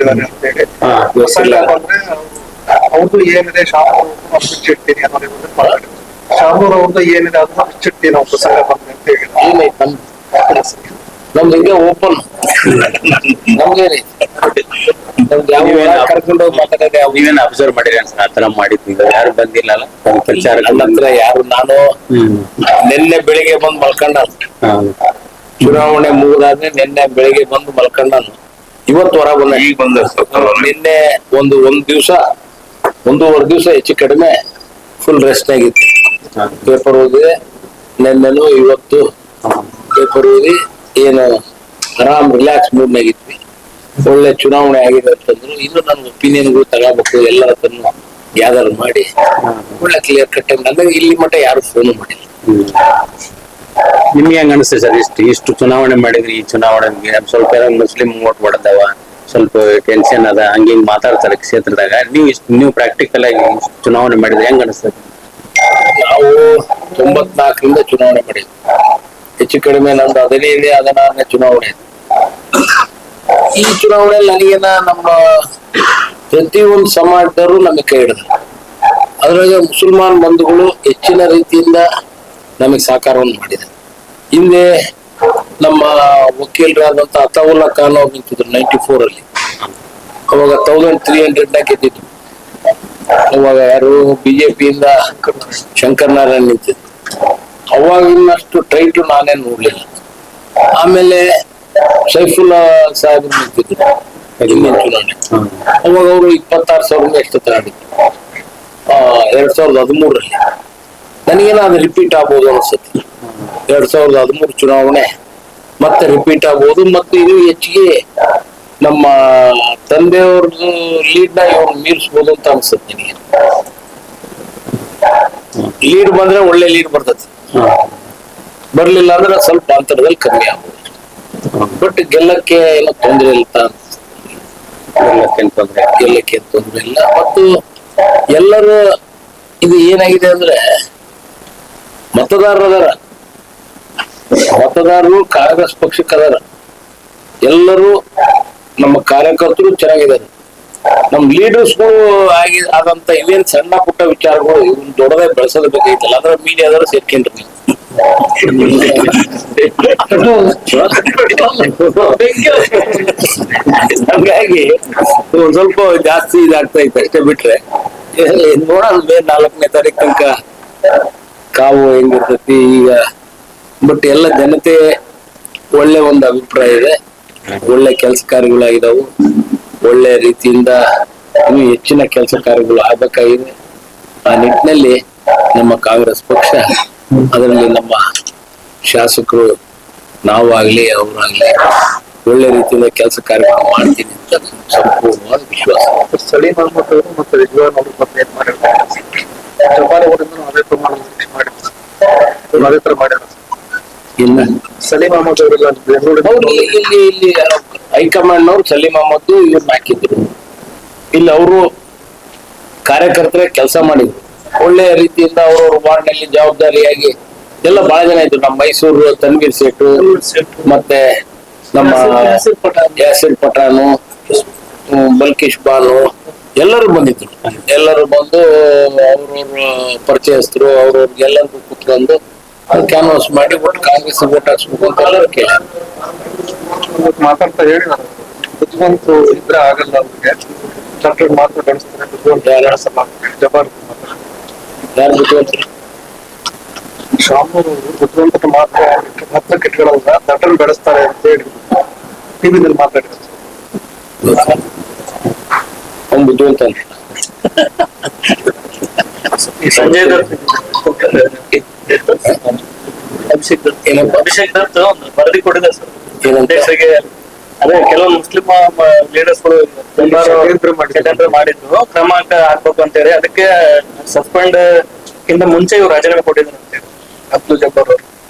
ಇಟ್ಟಿದ್ದಾರೆ ಅಂತ ಹೇಳಿ ಬಂದ್ರೆ ಅವ್ರದ್ದು ಏನಿದೆ ಶಾಮೂರ್ ಬಿಚ್ಚಿಡ್ತೀನಿ ಅನ್ನೋದು ಮಾತಾಡಿದ್ರು. ಶಾಮೂರ್ ಅವ್ರದ್ದು ಏನಿದೆ ಅದನ್ನ ಬಿಚ್ಚಿಡ್ತೀನಿ ನಾವು ಪ್ರಸಂಗ ಬಂದ್ರೆ ಅಂತ ಹೇಳಿ ನಮ್ದು ಹಿಂಗೆ ಓಪನ್ ನಮ್ಗೆ ಕರ್ಕೊಂಡು ಹೋಗಿ ಮಾತಾಡೋದೇ ನೀವೇನು ಅಬ್ಸರ್ವ್ ಮಾಡಿರಿ ಅನ್ಸ ಆತರ ಮಾಡಿದ್ವಿ ಯಾರು ಬಂದಿಲ್ಲ ಪ್ರಚಾರ ಹತ್ರ ಯಾರು ನಾನು ನಿನ್ನೆ ಬೆಳಿಗ್ಗೆ ಬಂದು ಮಲ್ಕೊಂಡ ಚುನಾವಣೆ ಮುಗಿದಾದ್ಮೇಲೆ ನಿನ್ನೆ ಬೆಳಿಗ್ಗೆ ಬಂದು ಮಲ್ಕೊಂಡಾನು ಇವತ್ತು ಹೊರ ಬಂದ ಈಗ ಬಂದ ನಿನ್ನೆ ಒಂದ್ ದಿವ್ಸ ಒಂದೂವರೆ ದಿವ್ಸ ಹೆಚ್ಚು ಕಡಿಮೆ ಫುಲ್ ರೆಸ್ಟ್ ಆಗಿತ್ತು. ಪೇಪರ್ ಓದಿದೆ ನಿನ್ನೆನು ಇವತ್ತು ಪೇಪರ್ ಓದಿ ಏನು ಆರಾಮ್ ರಿಲ್ಯಾಕ್ಸ್ ಮೂಡ್ನಾಗಿದ್ವಿ. ಒಳ್ಳೆ ಚುನಾವಣೆ ಆಗಿದೆ ಅಂತಂದ್ರು. ಇನ್ನು ನನ್ನ ಒಪಿನಿಯನ್ಗಳು ತಗೋಬೇಕು ಎಲ್ಲರ ತನ್ನ ಗ್ಯಾದರ್ ಮಾಡಿ ಒಳ್ಳೆ ಕ್ಲಿಯರ್ ಕಟ್ ನನಗೆ ಇಲ್ಲಿ ಮಟ್ಟ ಯಾರು ಫೋನ್ ಮಾಡಿಲ್ಲ. ನಿಮ್ಗೆ ಹೆಂಗ ಅನಿಸ್ತದೆ ಸರ್ ಇಷ್ಟು ಚುನಾವಣೆ ಮಾಡಿದ್ರಿ ಈ ಚುನಾವಣೆಗೆ ಸ್ವಲ್ಪ ಮುಸ್ಲಿಂ ವೋಟ್ ಮಾಡದವ ಸ್ವಲ್ಪ ಟೆನ್ಷನ್ ಅದ ಹಂಗಿಂಗ್ ಮಾತಾಡ್ತಾರೆ ಕ್ಷೇತ್ರದಾಗ ನೀವು ಪ್ರಾಕ್ಟಿಕಲ್ ಆಗಿ ಚುನಾವಣೆ ಮಾಡಿದ್ರೆ ಹೆಂಗ ಅನಿಸ್ತದೆ? ನಾವು 94ರಿಂದ ಚುನಾವಣೆ ಮಾಡಿದ್ವಿ. ಹೆಚ್ಚು ಕಡಿಮೆ ನಮ್ದು 16ನೇ ಚುನಾವಣೆ. ಈ ಚುನಾವಣೆಯಲ್ಲಿ ನನಗೇನ ನಮ್ಮ ಪ್ರತಿಯೊಂದು ಸಮಾಜದವರು ನಮಗೆ ಕೈ ಹಿಡಿದ್ರು. ಅದ್ರಾಗ ಮುಸಲ್ಮಾನ್ ಬಂಧುಗಳು ಹೆಚ್ಚಿನ ರೀತಿಯಿಂದ ನಮಗೆ ಸಹಕಾರವನ್ನು ಮಾಡಿದ್ದಾರೆ. ಹಿಂದೆ ನಮ್ಮ ವಕೀಲರಾದಂತ ಅತಾವುಲ್ಲಾ ಖಾನ್ ಅವ್ರು ನಿಂತಿದ್ರು 94 ಅಲ್ಲಿ. ಅವಾಗ 1300 ಗೆದ್ದಿದ್ರು. ಅವಾಗ ಯಾರು ಬಿಜೆಪಿಯಿಂದ ಶಂಕರನಾರಾಯಣ್ ನಿಂತಿದ್ರು. ಅವಾಗ ಇನ್ನಷ್ಟು ಟ್ರೈಟು ನಾನೇನು ನೋಡ್ಲಿಲ್ಲ. ಆಮೇಲೆ ಸೈಫುಲ್ಲಾ ಸಾಹೇಬ್ ನಿಂತಿದ್ರು ಹಿಂದಿನ ಚುನಾವಣೆ. ಅವಾಗ ಅವರು 26,000 ಎಷ್ಟು ತಗೊಂಡಿದ್ರು 2013ರಲ್ಲಿ. ನನಗೇನ ಅದು ರಿಪೀಟ್ ಆಗ್ಬೋದು ಅನ್ಸುತ್ತೆ. 2013 ಚುನಾವಣೆ ಮತ್ತೆ ರಿಪೀಟ್ ಆಗ್ಬೋದು. ಮತ್ತೆ ಇದು ಹೆಚ್ಚಿಗೆ ನಮ್ಮ ತಂದೆಯವ್ರದ್ದು ಲೀಡ್ ನ ಇವ್ರು ಮೀರಿಸ್ಬೋದು ಅಂತ ಅನ್ಸುತ್ತೆ ನನಗೆ. ಲೀಡ್ ಬಂದ್ರೆ ಒಳ್ಳೆ ಲೀಡ್ ಬರ್ತದೆ, ಬರ್ಲಿಲ್ಲ ಅಂದ್ರೆ ಸ್ವಲ್ಪ ಅಂತರದಲ್ಲಿ ಕಮ್ಮಿ ಆಗ್ಬೋದು. ಬಟ್ ಗೆಲ್ಲಕ್ಕೆ ಏನೋ ತೊಂದರೆ ಇಲ್ಲ, ಗೆಲ್ಲಕ್ಕೆ ತೊಂದರೆ ಇಲ್ಲ. ಮತ್ತು ಎಲ್ಲರೂ ಇದು ಏನಾಗಿದೆ ಅಂದ್ರೆ ಮತದಾರರು ಕಾಂಗ್ರೆಸ್ ಪಕ್ಷಕ್ಕೆ ಅದಾರ. ಎಲ್ಲರೂ ನಮ್ಮ ಕಾರ್ಯಕರ್ತರು ಚೆನ್ನಾಗಿದ್ದಾರೆ. ನಮ್ ಲೀಡರ್ಸ್ಗಳು ಆದಂತ ಇವೇನ್ ಸಣ್ಣ ಪುಟ್ಟ ವಿಚಾರಗಳು ಇವನ್ ದೊಡ್ಡದಾಗಿ ಬೆಳೆಸೋದ್ ಬೇಕಾಯ್ತಲ್ಲ, ಅದ್ರ ಮೀಡಿಯಾದವರು ಸೇರ್ಕೊಂಡ್ರಿ. ಹಾಗಾಗಿ ಒಂದ್ ಸ್ವಲ್ಪ ಜಾಸ್ತಿ ಇದಾಗ್ತಾ ಇತ್ತು ಅಷ್ಟೇ. ಬಿಟ್ರೆ ನೋಡೋಣ 4ನೇ ತಾರೀಕು ತನಕ ಕಾವು ಹೆಂಗಿರ್ತತಿ ಈಗ. ಬಟ್ ಎಲ್ಲ ಜನತೆ ಒಳ್ಳೆ ಒಂದು ಅಭಿಪ್ರಾಯ ಇದೆ. ಒಳ್ಳೆ ಕೆಲಸ ಕಾರ್ಯಗಳಾಗಿದಾವು. ಒಳ್ಳೆ ರೀತಿಯಿಂದ ಇನ್ನೂ ಹೆಚ್ಚಿನ ಕೆಲಸ ಕಾರ್ಯಗಳು ಆಗ್ಬೇಕಾಗಿದೆ. ಆ ನಿಟ್ಟಿನಲ್ಲಿ ನಮ್ಮ ಕಾಂಗ್ರೆಸ್ ಪಕ್ಷ, ಅದರಲ್ಲಿ ನಮ್ಮ ಶಾಸಕರು ನಾವಾಗ್ಲಿ ಅವರಾಗ್ಲಿ ಒಳ್ಳೆ ರೀತಿಯಿಂದ ಕೆಲಸ ಕಾರ್ಯಗಳು ಮಾಡ್ತೀನಿ ಅಂತ ಸಂಪೂರ್ಣವಾದ ವಿಶ್ವಾಸ. ಸಲೀಂ ಅಹಮದ್ ಅವರು ಮತ್ತೆ ರಿಜ್ವಾನ್ ಅವರು ಮತ್ತೆ ಏನ್ ಮಾಡಿರ್ತಾರೆ ಅದೇ ಪ್ರಮಾಣ ಅದೇ ತರ ಮಾಡ್ಯಾರ. ಇಲ್ಲ ಸಲೀಂ ಅಹಮದ್ ಅವರೆಲ್ಲ ಇಲ್ಲಿ ಹೈಕಮಾಂಡ್ ನವರು ಸಲೀಂ ಅಹಮದ್ ಇವ್ರನ್ನ ಹಾಕಿದ್ರು. ಇಲ್ಲಿ ಅವರು ಕಾರ್ಯಕರ್ತರ ಕೆಲಸ ಮಾಡಿದ್ರು. ಒಳ್ಳೆಯ ರೀತಿಯಿಂದ ಅವ್ರವ್ರ ವಾರ್ಡ್ನಲ್ಲಿ ಜವಾಬ್ದಾರಿಯಾಗಿ ಎಲ್ಲ ಬಹಳ ಜನ ಇದ್ರು. ನಮ್ಮ ಮೈಸೂರು ತನ್ವೀರ್ ಸೇಠು, ಮತ್ತೆ ನಮ್ಮ ಯಾಸಿರ್ ಪಠಾನು, ಬಲ್ಕೇಶ್ ಬಾನು ಎಲ್ಲರೂ ಬಂದಿದ್ರು. ಎಲ್ಲರೂ ಬಂದು ಅವ್ರವ್ರ ಪರಿಚಯಸ್ಥರು ಅವ್ರವ್ರಿಗೆ ಎಲ್ಲರಿಗೂ ಕೂತ್ಕೊಂಡು ಕ್ಯಾನ್ವಾಸ್ ಮಾಡಿ ಒಟ್ಟು ಕಾಂಗ್ರೆಸ್ ವೋಟ್ ಹಾಕ್ಸ್ಬೇಕು ಅಂತ ಎಲ್ಲರೂ ಕೇಳಿ ಮಾತಾಡ್ತಾ ಹೇಳಿ ಬುದ್ಧಿವಂತ ಇದ್ರೆ ಆಗಲ್ಲ ಅವ್ರಿಗೆ ಡಾಕ್ಟರ್ ಮಾತ್ರ ಬೆಳೆಸ್ತಾರೆ. ಬುದ್ಧಿವಂತ ಜಬಾರ್ ಯಾರು ಬುದ್ಧಿವಂತರು? ಶಾಮೂರು ಬುದ್ಧಿವಂತ ಮಾತ್ರ ಕೆಟ್ಗಳಲ್ಲ, ಡಾಕ್ಟರ್ ಬೆಳೆಸ್ತಾರೆ ಅಂತ ಹೇಳಿ ಟಿವಿನಲ್ಲಿ ಮಾತಾಡಿದ್ರು. ಅವ್ನು ಬುದ್ಧಿವಂತ ಸಂಜಯ್ ಅಭಿಷೇಕ್ ದತ್ ಒಂದು ವರದಿ ಕೊಟ್ಟಿದೆ ಸರ್ ಏನಂತರಿಗೆ. ಅದೇ ಕೆಲವು ಮುಸ್ಲಿಂ ಲೀಡರ್ಸ್ಗಳು ಷಡ್ಯಂತ್ರ ಮಾಡಿದ್ರು, ಕ್ರಮ ಹಾಕ್ಬೇಕು ಅಂತ ಹೇಳಿ ಅದಕ್ಕೆ ಸಸ್ಪೆಂಡ್ ಕಿಂತ ಮುಂಚೆ ಇವ್ರು ರಾಜೀನಾಮೆ ಕೊಟ್ಟಿದ್ರು ಅಂತ ಹೇಳಿ ಅಬ್ದುಲ್ ಜಬ್ಬಾರ್ ಅವರು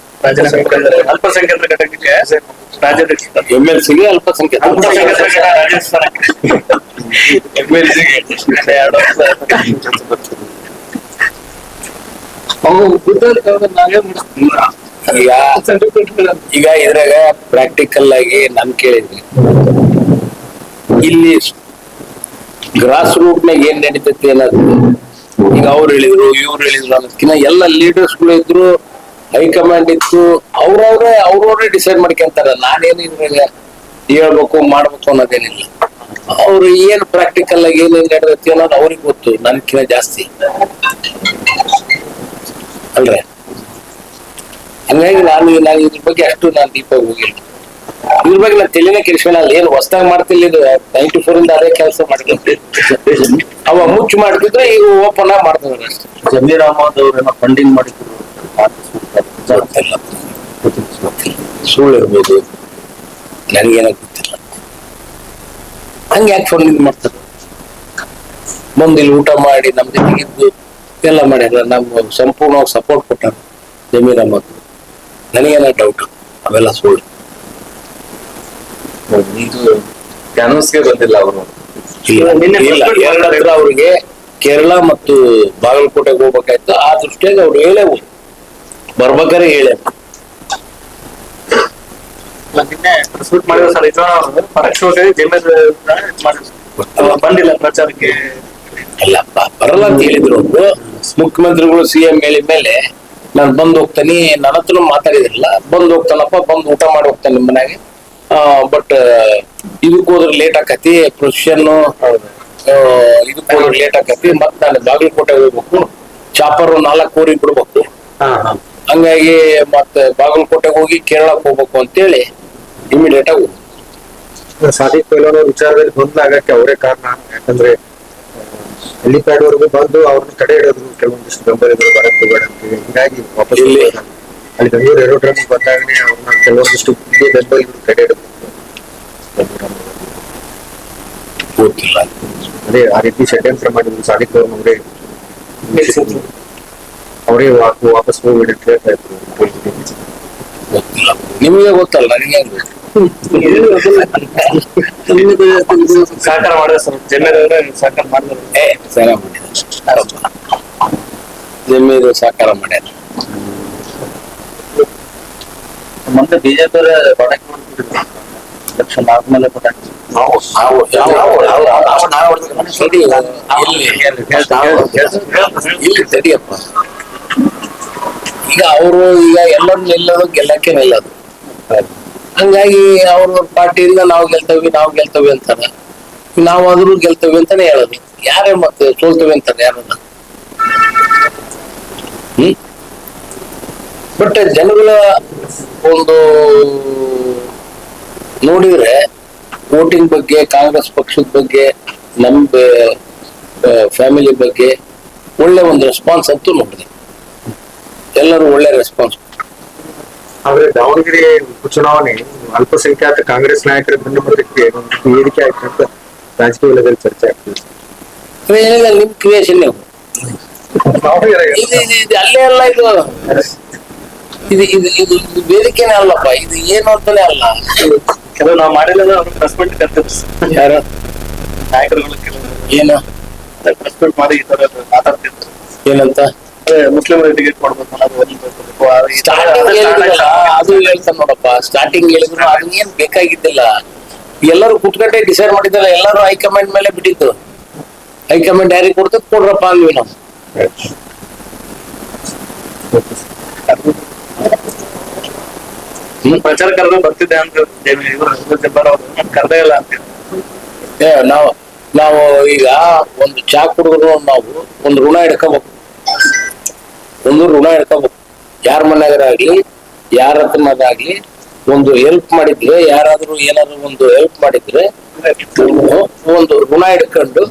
ರಾಜೀನಾಮೆ ಕೊಟ್ಟಿದ್ದಾರೆ. ಅಲ್ಪಸಂಖ್ಯಾತರ ಘಟಕಕ್ಕೆ ರಾಜ್ಯಾಧ್ಯಕ್ಷ, MLCಗೆ ಅಲ್ಪಸಂಖ್ಯಾತ ಈಗ ಇದ್ರಾಗ ಪ್ರಾಕ್ಟಿಕಲ್ ಆಗಿ ನಾನ್ ಕೇಳಿದ್ವಿ. ಇಲ್ಲಿ ಗ್ರಾಸ್ ರೂಟ್ ನಾಗ ಏನ್ ನಡೀತೈತಿ ಅನ್ನೋದು ಈಗ ಅವ್ರು ಹೇಳಿದ್ರು ಇವ್ರು ಹೇಳಿದ್ರು ಅನ್ನೋದಕ್ಕಿಂತ ಎಲ್ಲ ಲೀಡರ್ಸ್ ಗಳು ಇದ್ರು, ಹೈಕಮಾಂಡ್ ಇತ್ತು, ಅವ್ರವ್ರೇ ಡಿಸೈಡ್ ಮಾಡ್ಕೊಂತಾರ. ನಾನೇನು ಇದ್ರಾಗ ಹೇಳ್ಬೇಕು ಮಾಡ್ಬೇಕು ಅನ್ನೋದೇನಿಲ್ಲ. ಅವ್ರು ಏನ್ ಪ್ರಾಕ್ಟಿಕಲ್ ಆಗಿ ಏನೇನ್ ನಡೆದೈತಿ ಅನ್ನೋದು ಅವ್ರಿಗೆ ಗೊತ್ತು, ನನ್ಕಿಂತ ಜಾಸ್ತಿ ಅಲ್ರೇ. ಹಂಗಾಗಿ ನಾನು ಇದ್ರ ಬಗ್ಗೆ ಅಷ್ಟು ನಾನು ಡೀಪಾಗಿ ಹೋಗಿಲ್ಲ. ಇದ್ರ ಬಗ್ಗೆ ನಾನು ತಲೆನೇ ಕೆಡಿಸ್ಕೊಂಡು ಅಲ್ಲಿ ಏನು ಹೊಸದಾಗಿ ಮಾಡ್ತಿಲ್ಲ. ಇದು 94 ಇಂದ ಅದೇ ಕೆಲಸ ಮಾಡ್ಕೊಂಡ್ರಿ. ಅವ ಮುಚ್ಚು ಮಾಡ್ತಿದ್ರೆ ಈಗ ಓಪನ್ ಆಗಿ ಮಾಡ್ತಿದ್ರು ಅಷ್ಟೇ. ಜಮೀರ್ ಅಹಮದ್ ಅವ್ರೇನೋ ಫಂಡಿಂಗ್ ಮಾಡಿದ್ರು, ಸುಳ್ಳು ಇರ್ಬೋದು, ನನಗೇನೋ ಗೊತ್ತಿಲ್ಲ. ಹಂಗೆ ಯಾಕೆ ಫಂಡಿಂಗ್ ಮಾಡ್ತಾರೆ? ಬಂದು ಇಲ್ಲಿ ಊಟ ಮಾಡಿ ನಮ್ ಜೊತೆಗಿದ್ದು ಎಲ್ಲ ಮಾಡ್ಯಾರ, ನಮ್ಗೆ ಸಂಪೂರ್ಣವಾಗಿ ಸಪೋರ್ಟ್ ಕೊಟ್ಟಾರ ಜಮೀರ್ ಅಹಮದ್. ನನಗೇನೋ ಡೌಟ್, ಅವೆಲ್ಲ ಸುಳ್ಳು. ಇದು ಕ್ಯಾನ್ವಸ್ಗೆ ಬಂದಿಲ್ಲ ಅವರು. ಎರಡತ್ರ ಅವ್ರಿಗೆ ಕೇರಳ ಮತ್ತು ಬಾಗಲಕೋಟೆಗೆ ಹೋಗ್ಬೇಕಾಯ್ತು. ಆ ದೃಷ್ಟಿಯಾಗಿ ಅವ್ರು ಹೇಳೇ ಬರ್ಬೇಕಾರೆ ಹೇಳೇ ನಿನ್ನೆ ಪ್ರೆಸ್ಮೀಟ್ ಮಾಡಿದ್ರು ಸರ್. ಇದು ಪರೋಕ್ಷವಾಗಿ ಜಮೀರ್ ಬಂದಿಲ್ಲ ಪ್ರಚಾರಕ್ಕೆ. ಅಲ್ಲಪ್ಪ, ಬರಲ್ಲ ಅಂತ ಹೇಳಿದ್ರು ಅವರು. ಮುಖ್ಯಮಂತ್ರಿಗಳು CM ಹೇಳಿದ ಮೇಲೆ ನಾನು ಬಂದು ಹೋಗ್ತಾನೆ, ನನ್ನ ಹತ್ರ ಮಾತಾಡಿದ್ರಲ್ಲ, ಬಂದು ಹೋಗ್ತಾನಪ್ಪ, ಬಂದು ಊಟ ಮಾಡಿ ಹೋಗ್ತಾನೆ ನಿಮ್ಮ ಮನೆಗೆ. ಬಟ್ ಇದಕ್ಕೆ ಹೋದ್ರೆ ಲೇಟ್ ಆಕತಿ, ಪ್ರೊಸೆಷನ್ ಇದಕ್ಕೆ ಹೋದ್ರೆ ಲೇಟ್ ಆಕತಿ. ಮತ್ ನಾನು ಬಾಗಲಕೋಟೆಗೆ ಹೋಗ್ಬೇಕು, ಚಾಪರ್ 4 ಊರಿ ಬಿಡ್ಬೇಕು. ಹಂಗಾಗಿ ಮತ್ತೆ ಬಾಗಲಕೋಟೆಗೆ ಹೋಗಿ ಕೇರಳಕ್ಕೆ ಹೋಗ್ಬೇಕು ಅಂತೇಳಿ ಇಮಿಡಿಯೇಟ್ ಆಗಿ ಸಾದಿಕ್ ಪೈಲ್ವಾನ್ ಅವ್ರ ವಿಚಾರದಲ್ಲಿ ಗೊಂದಲ ಆಗಕ್ಕೆ ಅವರೇ ಕಾರಣ. ಯಾಕಂದ್ರೆ ಹೆಲಿಪ್ಯಾಡ್ ವರೆಗೂ ಬಂದು ಅವ್ರನ್ನ ತಡೆ ಹಿಡಿದ್ರು ಕೆಲವೊಂದಿಷ್ಟು ಬೆಂಬಲಿಗರು ಬರಕ್ ಹೋಗ್ಬೇಡ ಅಂತ. ಹಿಂಗಾಗಿ ವಾಪಸ್ ಅಲ್ಲಿ ಬೆಂಗಳೂರು ಏರೋಡ್ರಮ್ ಬಂದಾಗನೇ ಅವ್ರನ್ನ ಕೆಲವೊಂದಿಷ್ಟು ಬೆಂಬಲಿಗರು ತಡೆ ಹಿಡಿದ್ರು. ಗೊತ್ತಿಲ್ಲ. ಅದೇ ಆ ರೀತಿ ಷಡ್ಯಂತ್ರ ಮಾಡಿದ್ರು ಸಾದಿಕ್ ಅವ್ರನ್ನ ಅವರೇ ವಾಪಸ್ ಹೋಗ್ಬೇಡಿ ಅಂತ ಹೇಳ್ತಾ ಇದ್ರು. ಗೊತ್ತಿಲ್ಲ, ನಿಮಗೆ ಗೊತ್ತಲ್ಲ, ನನಗೆ ಸಹಕಾರ ಮಾಡಿದ್ರೆ ಸರ್, ಜಮೀರ್ ಅವರೇ ಸಹಕಾರ ಮಾಡಿದ್ರು. ಸಹಕಾರ ಮಾಡಿದ, ಜಮೀರು ಸಹಕಾರ ಮಾಡ್ಯಾರ. ಮೊನ್ನೆ ಬಿಜೆಪಿ ಪಟಾಕಿ ಹೊಡೆದ್ಬಿಟ್ಟಿದ್ರು ಎಲೆಕ್ಷನ್ ಆದ್ಮೇಲೆ ಪಟಾಕಿ. ಇಲ್ಲಿ ಸರಿಯಪ್ಪ, ಈಗ ಅವರು ಎಲ್ಲರೂ ಗೆಲ್ಲಕ್ಕೆ ನಿಲ್ಲದು. ಹಂಗಾಗಿ ಅವ್ರ ಪಾರ್ಟಿಯಿಂದ ನಾವು ಗೆಲ್ತೇವೆ ಅಂತಾರ. ನಾವಾದ್ರೂ ಗೆಲ್ತೇವೆ ಅಂತಾನೆ ಹೇಳೋದು. ಯಾರೇ ಮತ್ತೆ ಸೋಲ್ತೇವೆ ಅಂತಾರೆ ಯಾರನ್ನ? ಬಟ್ ಜನಗಳ ಒಂದು ನೋಡಿದ್ರೆ ವೋಟಿಂಗ್ ಬಗ್ಗೆ, ಕಾಂಗ್ರೆಸ್ ಪಕ್ಷದ ಬಗ್ಗೆ, ನಮ್ ಫ್ಯಾಮಿಲಿ ಬಗ್ಗೆ ಒಳ್ಳೆ ಒಂದು ರೆಸ್ಪಾನ್ಸ್ ಅಂತೂ ನೋಡಿದೆ. ಎಲ್ಲರೂ ಒಳ್ಳೆ ರೆಸ್ಪಾನ್ಸ್. ಆದ್ರೆ ದಾವಣಗೆರೆ ಉಪಚುನಾವಣೆ ಅಲ್ಪಸಂಖ್ಯಾತ ಕಾಂಗ್ರೆಸ್ ನಾಯಕರ ಬೆನ್ನುಮತಕ್ಕೆ ಒಂದು ಏರಿಕೆ ಆಯ್ತು ಅಂತ ರಾಜಕೀಯ ವಲಯದಲ್ಲಿ ಚರ್ಚೆ ಆಗ್ತದೆ. ನಿಮ್ ಕ್ರಿಯೇಷನ್ ಅಲ್ಲೇ ಅಲ್ಲ, ಇದು ವೇದಿಕೆನೇ ಅಲ್ಲಪ್ಪ, ಇದು ಏನು ಅಂತಾನೆ ಅಲ್ಲ. ಕೆಲವು ನಾವು ಮಾಡಿಲ್ಲ ಅವ್ರಿಗೆ ಪ್ರೆಸ್ಮೆಂಟ್ ಕರ್ತಿದ್ರು ಯಾರು ನಾಯಕರುಗಳು. ಕೆಲವು ಏನು ಪ್ರೆಸ್ಮೆಂಟ್ ಮಾಡಿ ಈ ತರ ಮಾತಾಡ್ತಿದ್ರು. ಏನಂತ ಮುಸ್ಲಿಮರಿಗೆ ಟಿಕೆಟ್ ಕೊಡ್ಬೇಕು ಅನ್ನೋದು ಸ್ಟಾರ್ಟಿಂಗ್ ಹೇಳಿದ್ರಲ್ಲ, ಅದು ಹೇಳ್ತಾನೆ ನೋಡಪ್ಪ. ಸ್ಟಾರ್ಟಿಂಗ್ ಹೇಳಿದ್ರು ಅದು ಏನ್ ಬೇಕಾಗಿದ್ದಿಲ್ಲ. ಎಲ್ಲರೂ ಕುತ್ಕೊಂಡೆ ಡಿಸೈಡ್ ಮಾಡಿದ್ದಲ್ಲ, ಎಲ್ಲರೂ ಹೈಕಮಾಂಡ್ ಮೇಲೆ ಬಿಟ್ಟಿದ್ದು. ಹೈಕಮಾಂಡ್ ಯಾರಿಗೆ ಕೊಡ್ತದ ಕೊಡ್ರಪ್ಪ ಅಂದ್ವಿ ನಾವು. ಪ್ರಚಾರ ಕರೆದು ಬರ್ತಿದ್ದೆ ಅಂತ ಜಬ್ಬಾರ್ ಅವರು ಕರ್ದೇ ಇಲ್ಲ ಅಂತ. ನಾವು ಈಗ ಒಂದು ಚಾ ಕುಡಿದ್ರು ನಾವು ಒಂದು ಋಣ ಹಿಡ್ಕೋಬೇಕು. ಯಾರ ಮನೆಯಾಗ್ಲಿ ಯಾರ ಹತ್ರನಾಗ್ಲಿ ಒಂದು ಹೆಲ್ಪ್ ಮಾಡಿದ್ರೆ, ಯಾರಾದ್ರೂ ಏನಾದ್ರು ಒಂದು ಹೆಲ್ಪ್ ಮಾಡಿದ್ರೆ ಒಂದು ಋಣ ಹಿಡ್ಕೊಂಡು